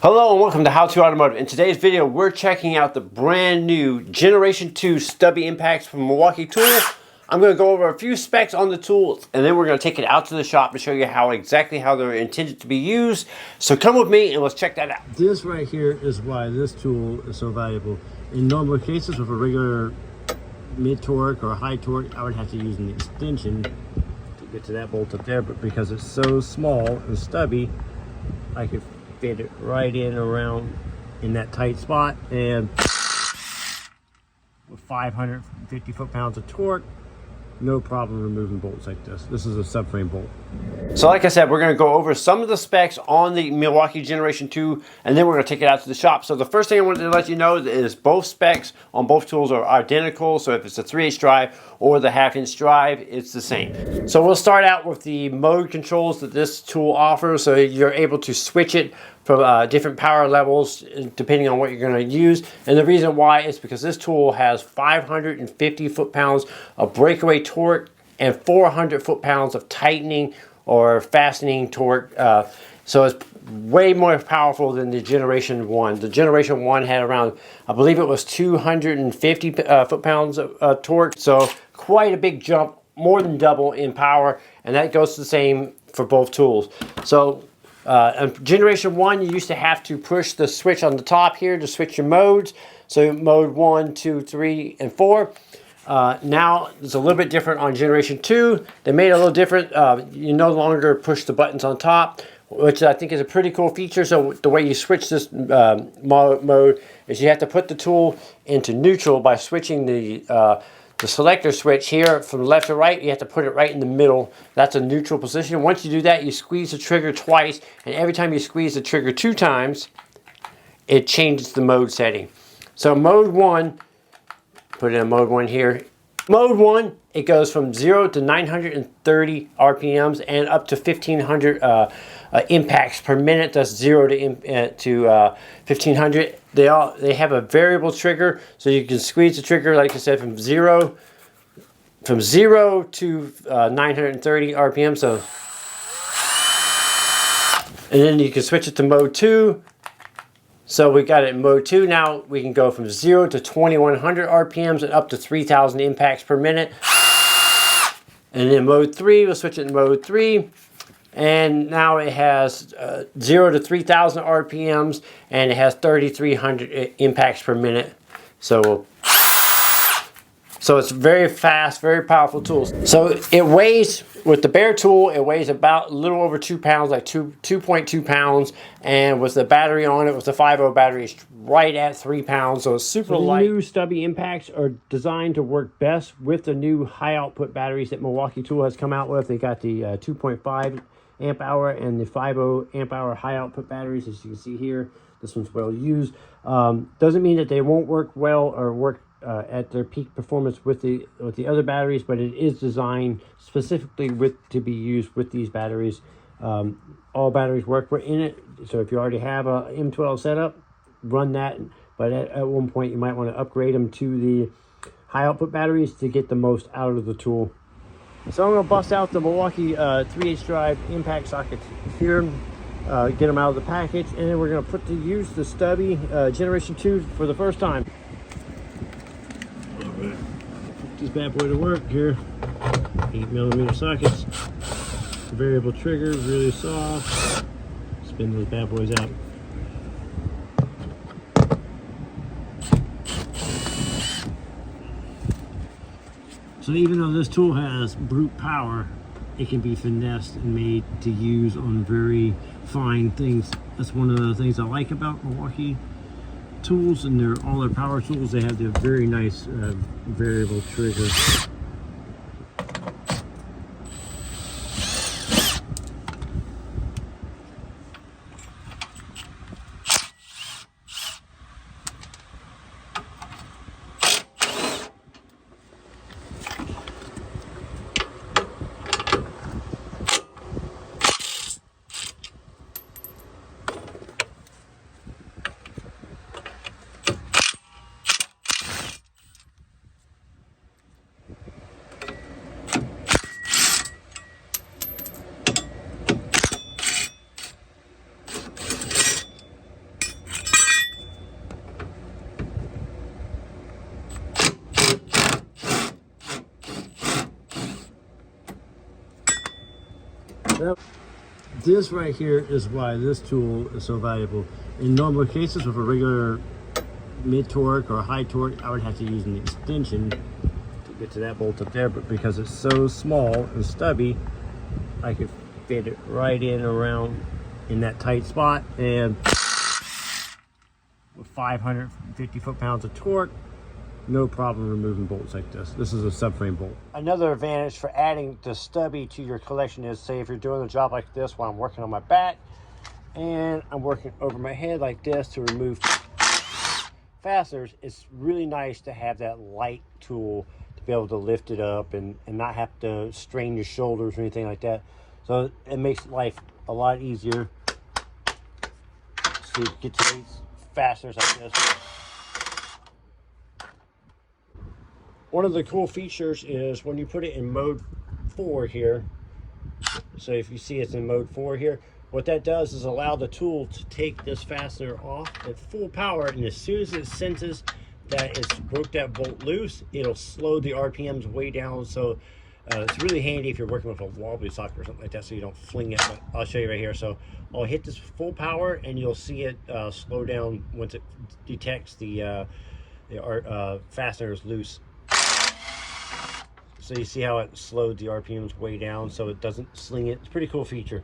Hello and welcome to How To Automotive. In today's video, we're checking out the brand new Generation 2 Stubby impacts from Milwaukee Tool. I'm going to go over a few specs on the tools, and then we're going to take it out to the shop to show you exactly how they're intended to be used. So come with me and let's check that out. This right here is why this tool is so valuable. In normal cases with a regular mid-torque or high torque, I would have to use an extension to get to that bolt up there, but because it's so small and stubby, I could fit it right in around in that tight spot, and with 550 foot-pounds of torque, no problem removing bolts like this. This is a subframe bolt. So like I said, we're going to go over some of the specs on the Milwaukee Generation 2, and then we're going to take it out to the shop. So the first thing I wanted to let you know is both specs on both tools are identical. So if it's a 3/8 drive or the 1/2-inch drive, it's the same. So we'll start out with the mode controls that this tool offers. So you're able to switch it from different power levels depending on what you're going to use. And the reason why is because this tool has 550 foot-pounds of breakaway torque and 400 foot-pounds of tightening or fastening torque. So it's way more powerful than the Generation 1. The Generation 1 had around, I believe it was 250 foot-pounds of torque. So quite a big jump, more than double in power. And that goes the same for both tools. So in Generation 1, you used to have to push the switch on the top here to switch your modes. So mode 1, 2, 3, and 4. Now it's a little bit different on Generation 2. They made it a little different. You no longer push the buttons on top, which I think is a pretty cool feature. So the way you switch this mode is you have to put the tool into neutral by switching the selector switch here from left to right. You have to put it right in the middle. That's a neutral position. Once you do that, you squeeze the trigger twice, and every time you squeeze the trigger 2 times, it changes the mode setting. So mode 1, put in mode 1 here. Mode 1, it goes from 0 to 930 RPMs and up to 1500 impacts per minute. That's 0 to 1500. They have a variable trigger, so you can squeeze the trigger, like I said, from 0 to 930 RPM. So, and then you can switch it to mode 2. So we got it in mode 2. Now we can go from 0 to 2100 RPMs and up to 3000 impacts per minute. And in mode 3, we'll switch it to mode 3. And now it has 0 to 3000 RPMs and it has 3300 impacts per minute. So it's very fast, very powerful tools. So it weighs, with the bare tool, it weighs about a little over 2 pounds, like 2.2 pounds. And with the battery on it, with the 5.0 battery, it's right at 3 pounds. So it's super light. The new stubby impacts are designed to work best with the new high output batteries that Milwaukee Tool has come out with. They got the 2.5 amp hour and the 5.0 amp hour high output batteries, as you can see here. This one's well used. Doesn't mean that they won't work well or work at their peak performance with the other batteries, but it is designed specifically to be used with these batteries. All batteries work in it, so if you already have a M12 setup, run that, but at one point you might want to upgrade them to the high output batteries to get the most out of the tool. So I'm going to bust out the Milwaukee 3/8 drive impact sockets here, get them out of the package, and then we're going to use the Stubby Generation 2 for the first time. Put this bad boy to work here. 8mm sockets, variable trigger, really soft. Spin those bad boys out. So even though this tool has brute power, it can be finessed and made to use on very fine things. That's one of the things I like about Milwaukee tools, and all their power tools. They have the very nice variable trigger. This right here is why this tool is so valuable. In normal cases with a regular mid-torque or high torque, I would have to use an extension to get to that bolt up there, but because it's so small and stubby, I could fit it right in around in that tight spot, and with 550 foot-pounds of torque, no problem removing bolts like this. This is a subframe bolt. Another advantage for adding the stubby to your collection is, say if you're doing a job like this while I'm working on my back and I'm working over my head like this to remove fasteners, it's really nice to have that light tool to be able to lift it up and not have to strain your shoulders or anything like that. So it makes life a lot easier to get to these fasteners like this. One of the cool features is when you put it in mode 4 here, so if you see it's in mode 4 here, what that does is allow the tool to take this fastener off at full power, and as soon as it senses that it's broke that bolt loose, it'll slow the RPMs way down. So it's really handy if you're working with a wobbly socket or something like that, so you don't fling it. But I'll show you right here. So I'll hit this full power and you'll see it slow down once it detects the fastener is loose. So you see how it slowed the RPMs way down so it doesn't sling it. It's a pretty cool feature.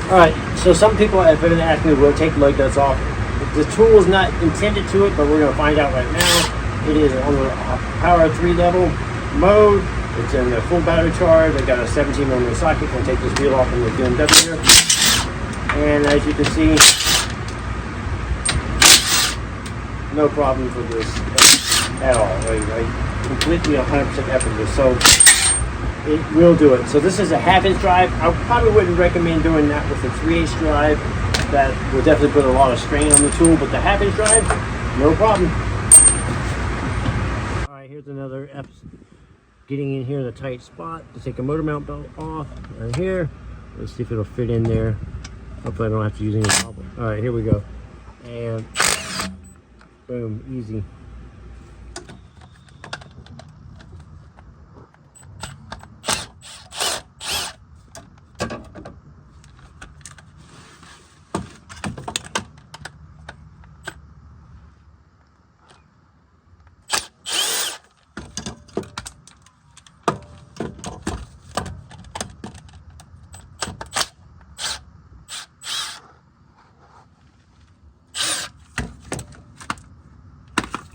Alright, so some people have been asking me, will it take lug nuts off? The tool is not intended to it, but we're going to find out right now. It is on the power 3 level mode. It's in the full battery charge. I got a 17mm socket. Going to take this wheel off from the BMW here. And as you can see, no problem for this at all. Right? Completely 100% effortless. So it will do it. So this is a 1/2 inch drive. I probably wouldn't recommend doing that with a 3/8 drive. That will definitely put a lot of strain on the tool, but the 1/2 inch drive, no problem. All right, here's another episode. Getting in here in a tight spot to take a motor mount belt off right here. Let's see if it'll fit in there. Hopefully I don't have to use any wobble. All right, here we go. And boom, easy.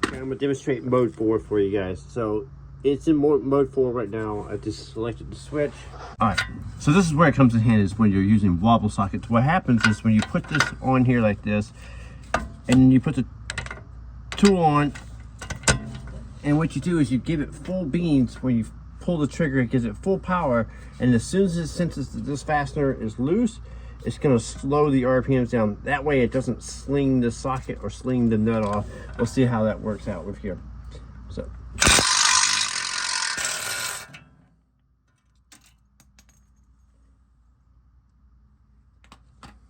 I'm going to demonstrate mode 4 for you guys. So it's in mode 4 right now. I just selected the switch. Alright, so this is where it comes in handy, is when you're using wobble sockets. What happens is when you put this on here like this, and you put the tool on, and what you do is you give it full beans. When you pull the trigger, it gives it full power, and as soon as it senses that this fastener is loose, it's going to slow the RPMs down. That way it doesn't sling the socket or sling the nut off. We'll see how that works out with here.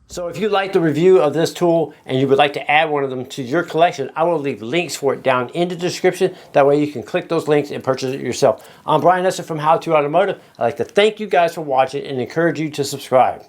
So if you like the review of this tool and you would like to add one of them to your collection, I will leave links for it down in the description. That way you can click those links and purchase it yourself. I'm Brian Eslick from How To Automotive. I'd like to thank you guys for watching and encourage you to subscribe.